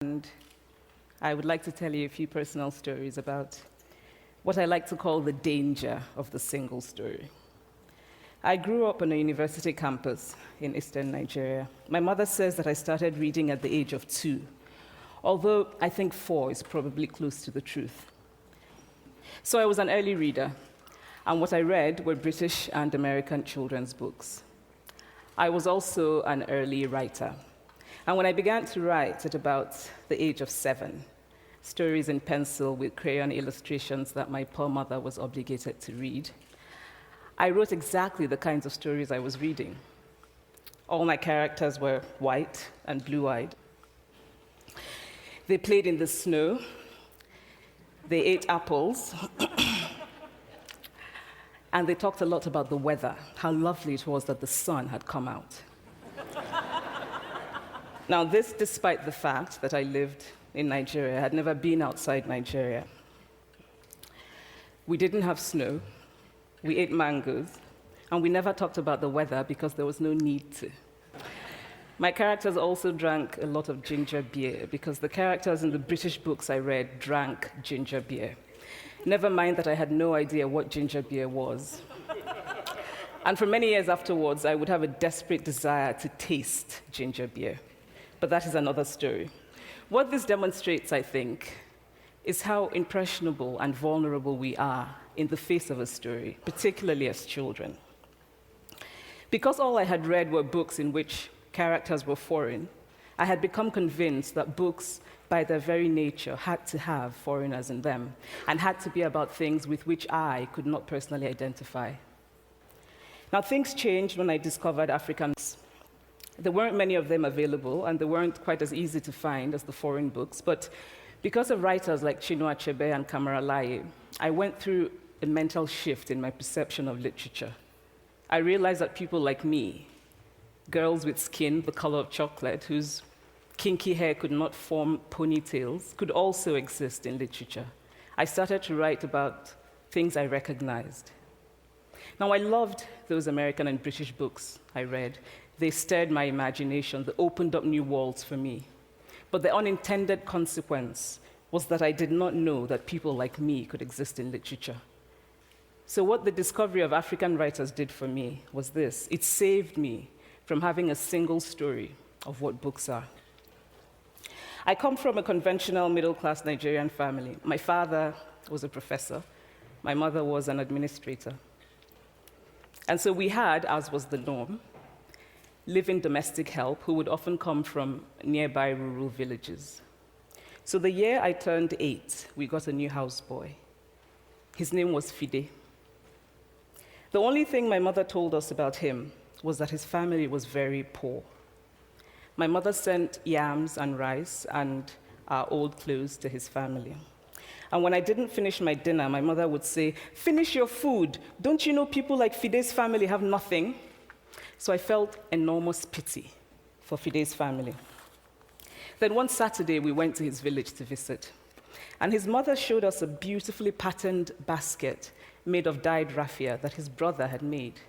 And I would like to tell you a few personal stories about what I like to call the danger of the single story. I grew up on a university campus in eastern Nigeria. My mother says that I started reading at the age of 2, although I think 4 is probably close to the truth. So I was an early reader, and what I read were British and American children's books. I was also an early writer. And when I began to write at about the age of 7, stories in pencil with crayon illustrations that my poor mother was obligated to read, I wrote exactly the kinds of stories I was reading. All my characters were white and blue-eyed. They played in the snow. They ate apples. And they talked a lot about the weather, how lovely it was that the sun had come out. Now, this despite the fact that I lived in Nigeria. I had never been outside Nigeria. We didn't have snow. We ate mangoes. And we never talked about the weather because there was no need to. My characters also drank a lot of ginger beer because the characters in the British books I read drank ginger beer. Never mind that I had no idea what ginger beer was. And for many years afterwards, I would have a desperate desire to taste ginger beer. But that is another story. What this demonstrates, I think, is how impressionable and vulnerable we are in the face of a story, particularly as children. Because all I had read were books in which characters were foreign, I had become convinced that books, by their very nature, had to have foreigners in them and had to be about things with which I could not personally identify. Now, things changed when I discovered Africans. There weren't many of them available, and they weren't quite as easy to find as the foreign books, but because of writers like Chinua Achebe and Kamara Laye, I went through a mental shift in my perception of literature. I realized that people like me, girls with skin the color of chocolate, whose kinky hair could not form ponytails, could also exist in literature. I started to write about things I recognized. Now, I loved those American and British books I read. They stirred my imagination. They opened up new worlds for me. But the unintended consequence was that I did not know that people like me could exist in literature. So what the discovery of African writers did for me was this. It saved me from having a single story of what books are. I come from a conventional middle-class Nigerian family. My father was a professor. My mother was an administrator. And so we had, as was the norm, live-in domestic help who would often come from nearby rural villages. So the year I turned 8, we got a new houseboy. His name was Fide. The only thing my mother told us about him was that his family was very poor. My mother sent yams and rice and our old clothes to his family. And when I didn't finish my dinner, my mother would say, "Finish your food. Don't you know people like Fide's family have nothing?" So I felt enormous pity for Fide's family. Then one Saturday, we went to his village to visit. And his mother showed us a beautifully patterned basket made of dyed raffia that his brother had made.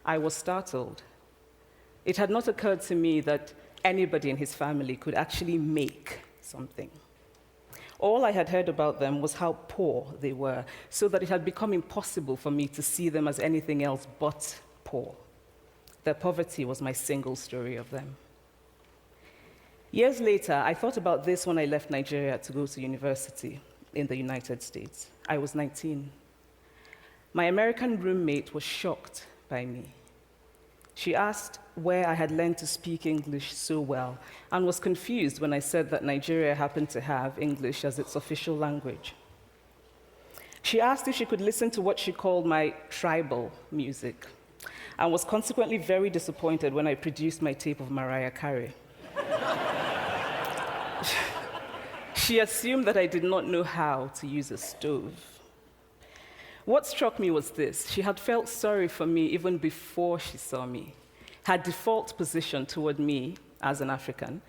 I was startled. It had not occurred to me that anybody in his family could actually make something. All I had heard about them was how poor they were, so that it had become impossible for me to see them as anything else but poor. Their poverty was my single story of them. Years later, I thought about this when I left Nigeria to go to university in the United States. I was 19. My American roommate was shocked by me. She asked where I had learned to speak English so well and was confused when I said that Nigeria happened to have English as its official language. She asked if she could listen to what she called my tribal music, and was consequently very disappointed when I produced my tape of Mariah Carey. She assumed that I did not know how to use a stove. What struck me was this. She had felt sorry for me even before she saw me. Her default position toward me, as an African,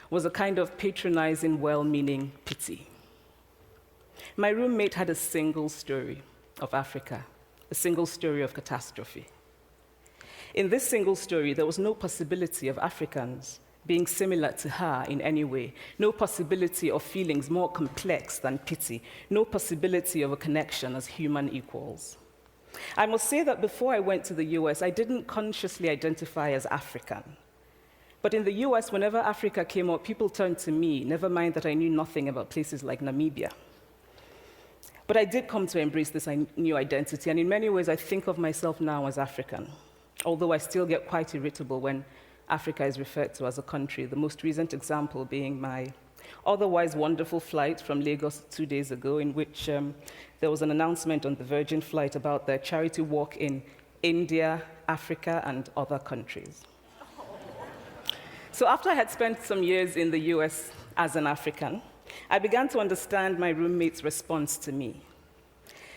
was a kind of patronizing, well-meaning pity. My roommate had a single story of Africa, a single story of catastrophe. In this single story, there was no possibility of Africans being similar to her in any way, no possibility of feelings more complex than pity, no possibility of a connection as human equals. I must say that before I went to the US, I didn't consciously identify as African. But in the US, whenever Africa came up, people turned to me, never mind that I knew nothing about places like Namibia. But I did come to embrace this new identity, and in many ways, I think of myself now as African, although I still get quite irritable when Africa is referred to as a country, the most recent example being my otherwise wonderful flight from Lagos 2 days ago, in which there was an announcement on the Virgin flight about their charity walk in India, Africa, and other countries. So after I had spent some years in the US as an African, I began to understand my roommate's response to me.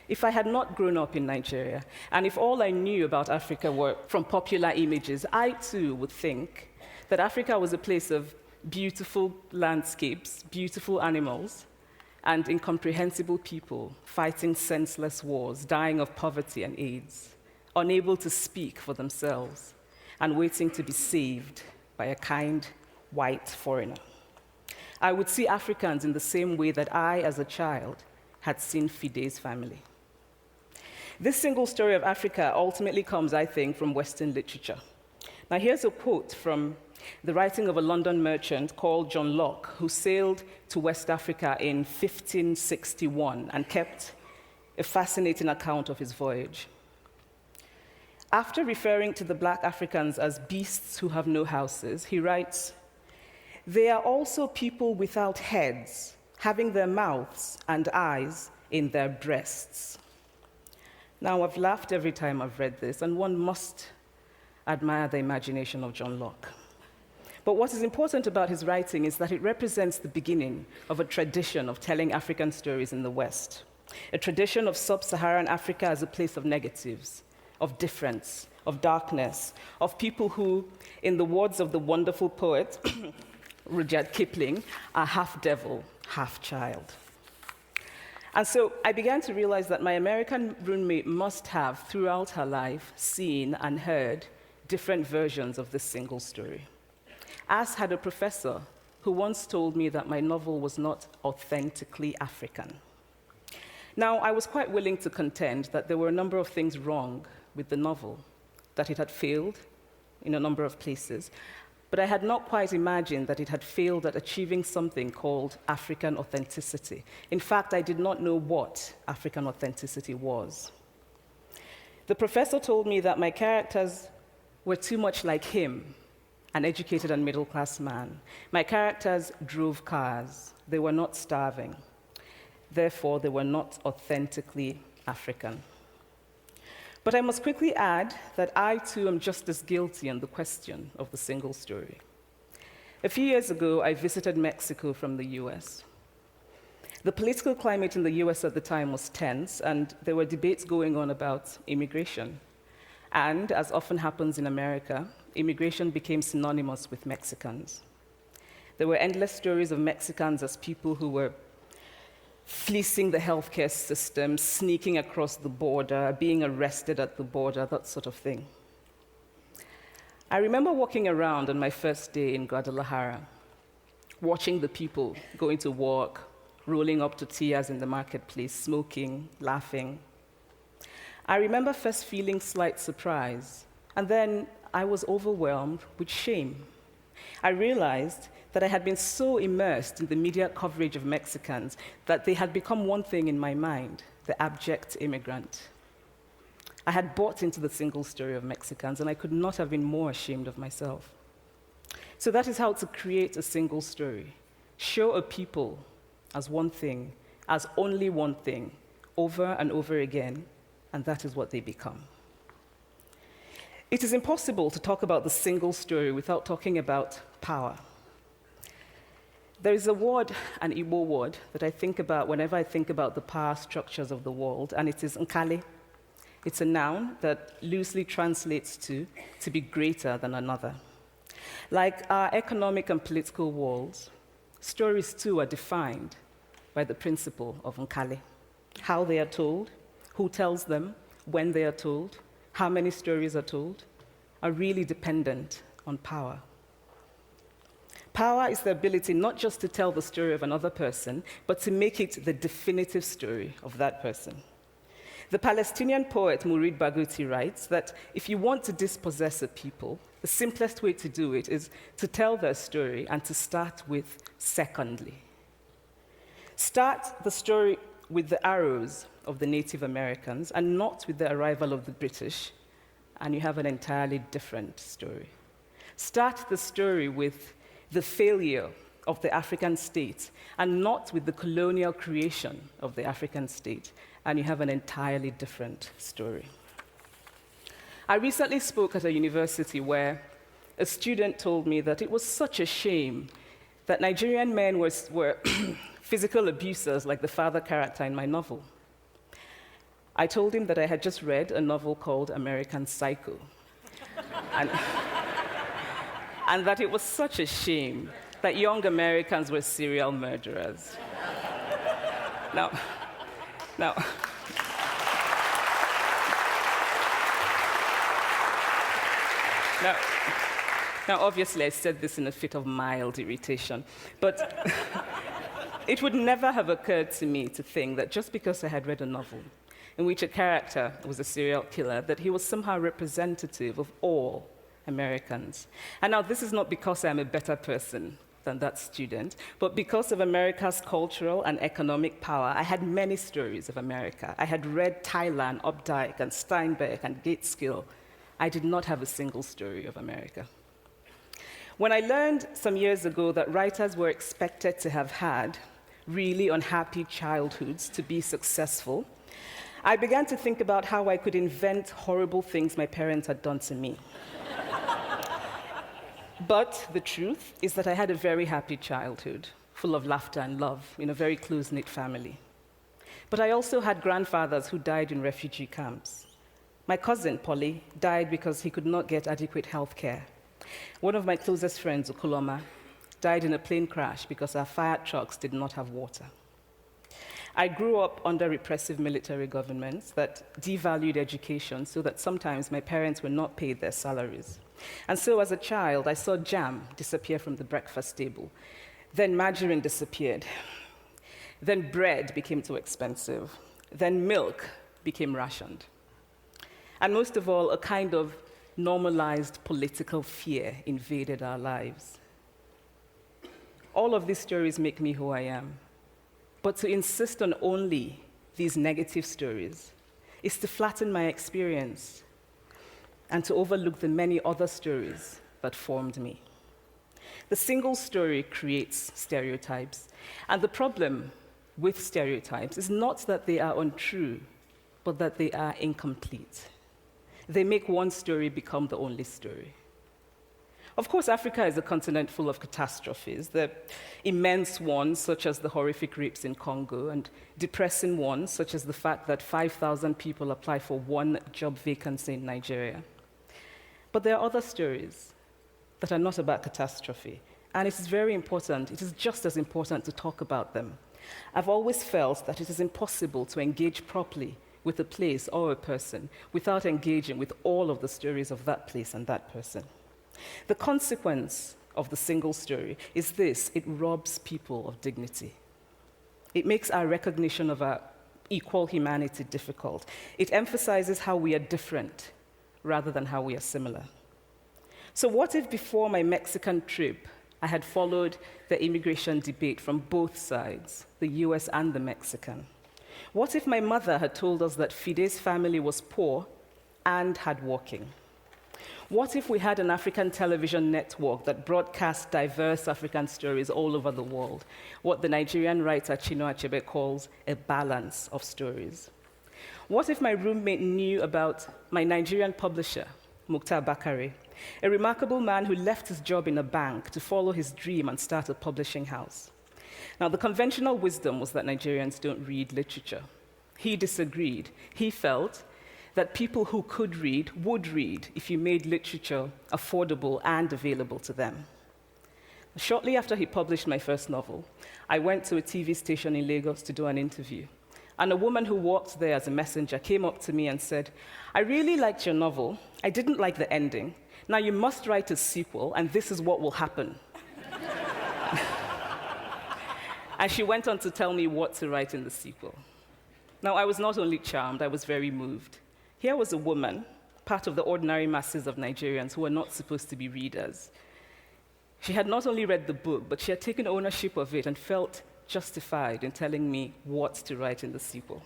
If I had not grown up in Nigeria, and if all I knew about Africa were from popular images, I too would think that Africa was a place of beautiful landscapes, beautiful animals, and incomprehensible people fighting senseless wars, dying of poverty and AIDS, unable to speak for themselves, and waiting to be saved by a kind white foreigner. I would see Africans in the same way that I, as a child, had seen Fide's family. This single story of Africa ultimately comes, I think, from Western literature. Now, here's a quote from the writing of a London merchant called John Locke, who sailed to West Africa in 1561 and kept a fascinating account of his voyage. After referring to the black Africans as beasts who have no houses, he writes, "They are also people without heads, having their mouths and eyes in their breasts." Now, I've laughed every time I've read this, and one must admire the imagination of John Locke. But what is important about his writing is that it represents the beginning of a tradition of telling African stories in the West, a tradition of sub-Saharan Africa as a place of negatives, of difference, of darkness, of people who, in the words of the wonderful poet Rudyard Kipling, are half devil, half child. And so I began to realize that my American roommate must have, throughout her life, seen and heard different versions of this single story. As had a professor who once told me that my novel was not authentically African. Now, I was quite willing to contend that there were a number of things wrong with the novel, that it had failed in a number of places, but I had not quite imagined that it had failed at achieving something called African authenticity. In fact, I did not know what African authenticity was. The professor told me that my characters were too much like him, an educated and middle-class man. My characters drove cars. They were not starving. Therefore, they were not authentically African. But I must quickly add that I, too, am just as guilty on the question of the single story. A few years ago, I visited Mexico from the US. The political climate in the US at the time was tense, and there were debates going on about immigration. And, as often happens in America, immigration became synonymous with Mexicans. There were endless stories of Mexicans as people who were fleecing the healthcare system, sneaking across the border, being arrested at the border, that sort of thing. I remember walking around on my first day in Guadalajara, watching the people going to work, rolling up tortillas in the marketplace, smoking, laughing. I remember first feeling slight surprise, and then I was overwhelmed with shame. I realized that I had been so immersed in the media coverage of Mexicans that they had become one thing in my mind, the abject immigrant. I had bought into the single story of Mexicans, and I could not have been more ashamed of myself. So that is how to create a single story. Show a people as one thing, as only one thing, over and over again, and that is what they become. It is impossible to talk about the single story without talking about power. There is a word, an Igbo word, that I think about whenever I think about the power structures of the world, and it is nkali. It's a noun that loosely translates to be greater than another. Like our economic and political worlds, stories too are defined by the principle of nkali. How they are told, who tells them, when they are told, how many stories are told, are really dependent on power. Power is the ability not just to tell the story of another person, but to make it the definitive story of that person. The Palestinian poet Mourid Barghouti writes that if you want to dispossess a people, the simplest way to do it is to tell their story and to start with secondly. Start the story with the arrows of the Native Americans and not with the arrival of the British, and you have an entirely different story. Start the story with the failure of the African state and not with the colonial creation of the African state, and you have an entirely different story. I recently spoke at a university where a student told me that it was such a shame that Nigerian men were physical abusers like the father character in my novel. I told him that I had just read a novel called American Psycho, and that it was such a shame that young Americans were serial murderers. Now, obviously, I said this in a fit of mild irritation, but it would never have occurred to me to think that just because I had read a novel in which a character was a serial killer, that he was somehow representative of all Americans. And now, this is not because I'm a better person than that student, but because of America's cultural and economic power, I had many stories of America. I had read Thailand, Updike, and Steinbeck, and Gateskill. I did not have a single story of America. When I learned some years ago that writers were expected to have had really unhappy childhoods to be successful, I began to think about how I could invent horrible things my parents had done to me. But the truth is that I had a very happy childhood, full of laughter and love, in a very close-knit family. But I also had grandfathers who died in refugee camps. My cousin, Polly, died because he could not get adequate health care. One of my closest friends, Okoloma, died in a plane crash because our fire trucks did not have water. I grew up under repressive military governments that devalued education so that sometimes my parents were not paid their salaries. And so as a child, I saw jam disappear from the breakfast table. Then margarine disappeared. Then bread became too expensive. Then milk became rationed. And most of all, a kind of normalized political fear invaded our lives. All of these stories make me who I am. But to insist on only these negative stories is to flatten my experience and to overlook the many other stories that formed me. The single story creates stereotypes, and the problem with stereotypes is not that they are untrue, but that they are incomplete. They make one story become the only story. Of course, Africa is a continent full of catastrophes, the immense ones, such as the horrific rapes in Congo, and depressing ones, such as the fact that 5,000 people apply for one job vacancy in Nigeria. But there are other stories that are not about catastrophe, and it is very important, it is just as important to talk about them. I've always felt that it is impossible to engage properly with a place or a person without engaging with all of the stories of that place and that person. The consequence of the single story is this: it robs people of dignity. It makes our recognition of our equal humanity difficult. It emphasizes how we are different rather than how we are similar. So what if before my Mexican trip, I had followed the immigration debate from both sides, the US and the Mexican? What if my mother had told us that Fide's family was poor and hardworking? What if we had an African television network that broadcast diverse African stories all over the world, what the Nigerian writer Chinua Achebe calls a balance of stories? What if my roommate knew about my Nigerian publisher, Mukhtar Bakare, a remarkable man who left his job in a bank to follow his dream and start a publishing house? Now, the conventional wisdom was that Nigerians don't read literature. He disagreed. He felt that people who could read would read if you made literature affordable and available to them. Shortly after he published my first novel, I went to a TV station in Lagos to do an interview. And a woman who worked there as a messenger came up to me and said, "I really liked your novel. I didn't like the ending. Now you must write a sequel, and this is what will happen." And she went on to tell me what to write in the sequel. Now, I was not only charmed, I was very moved. Here was a woman, part of the ordinary masses of Nigerians who were not supposed to be readers. She had not only read the book, but she had taken ownership of it and felt justified in telling me what to write in the sequel.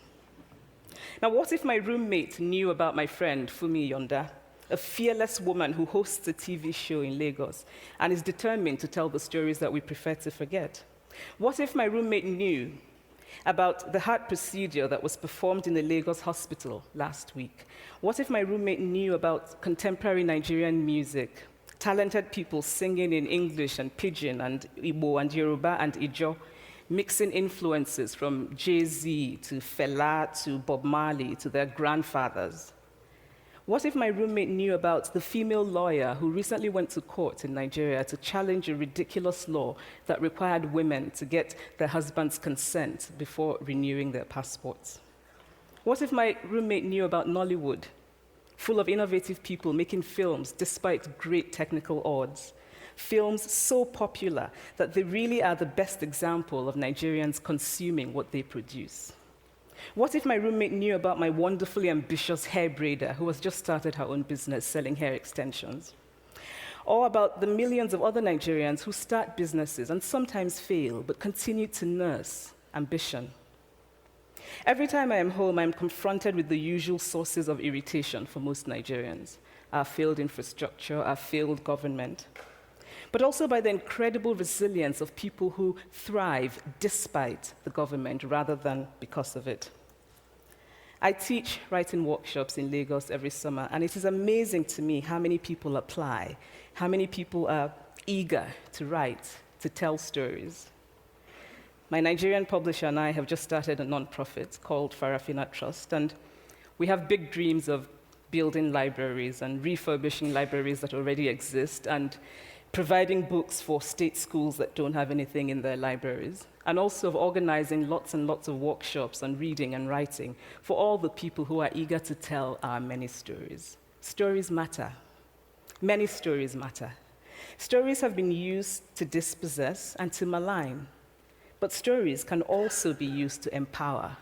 Now, what if my roommate knew about my friend, Fumi Yonda, a fearless woman who hosts a TV show in Lagos and is determined to tell the stories that we prefer to forget? What if my roommate knew about the heart procedure that was performed in the Lagos hospital last week? What if my roommate knew about contemporary Nigerian music, talented people singing in English and Pidgin and Igbo and Yoruba and Ijo, mixing influences from Jay-Z to Fela to Bob Marley to their grandfathers? What if my roommate knew about the female lawyer who recently went to court in Nigeria to challenge a ridiculous law that required women to get their husband's consent before renewing their passports? What if my roommate knew about Nollywood, full of innovative people making films despite great technical odds? Films so popular that they really are the best example of Nigerians consuming what they produce. What if my roommate knew about my wonderfully ambitious hair braider who has just started her own business selling hair extensions? Or about the millions of other Nigerians who start businesses and sometimes fail, but continue to nurse ambition? Every time I am home, I'm confronted with the usual sources of irritation for most Nigerians: our failed infrastructure, our failed government, but also by the incredible resilience of people who thrive despite the government rather than because of it. I teach writing workshops in Lagos every summer, and it is amazing to me how many people apply, how many people are eager to write, to tell stories. My Nigerian publisher and I have just started a nonprofit called Farafina Trust, and we have big dreams of building libraries and refurbishing libraries that already exist and providing books for state schools that don't have anything in their libraries, and also of organizing lots and lots of workshops on reading and writing for all the people who are eager to tell our many stories. Stories matter. Many stories matter. Stories have been used to dispossess and to malign, but stories can also be used to empower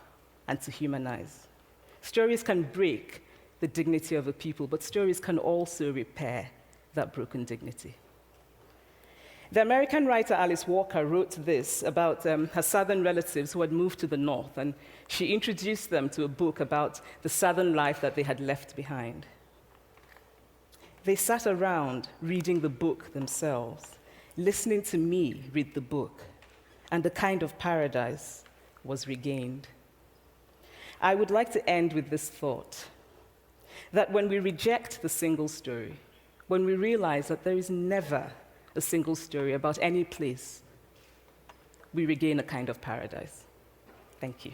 and to humanize. Stories can break the dignity of a people, but stories can also repair that broken dignity. The American writer Alice Walker wrote this about her southern relatives who had moved to the north, and she introduced them to a book about the southern life that they had left behind. They sat around reading the book themselves, listening to me read the book, and a kind of paradise was regained. I would like to end with this thought, that when we reject the single story, when we realize that there is never a single story about any place, we regain a kind of paradise. Thank you.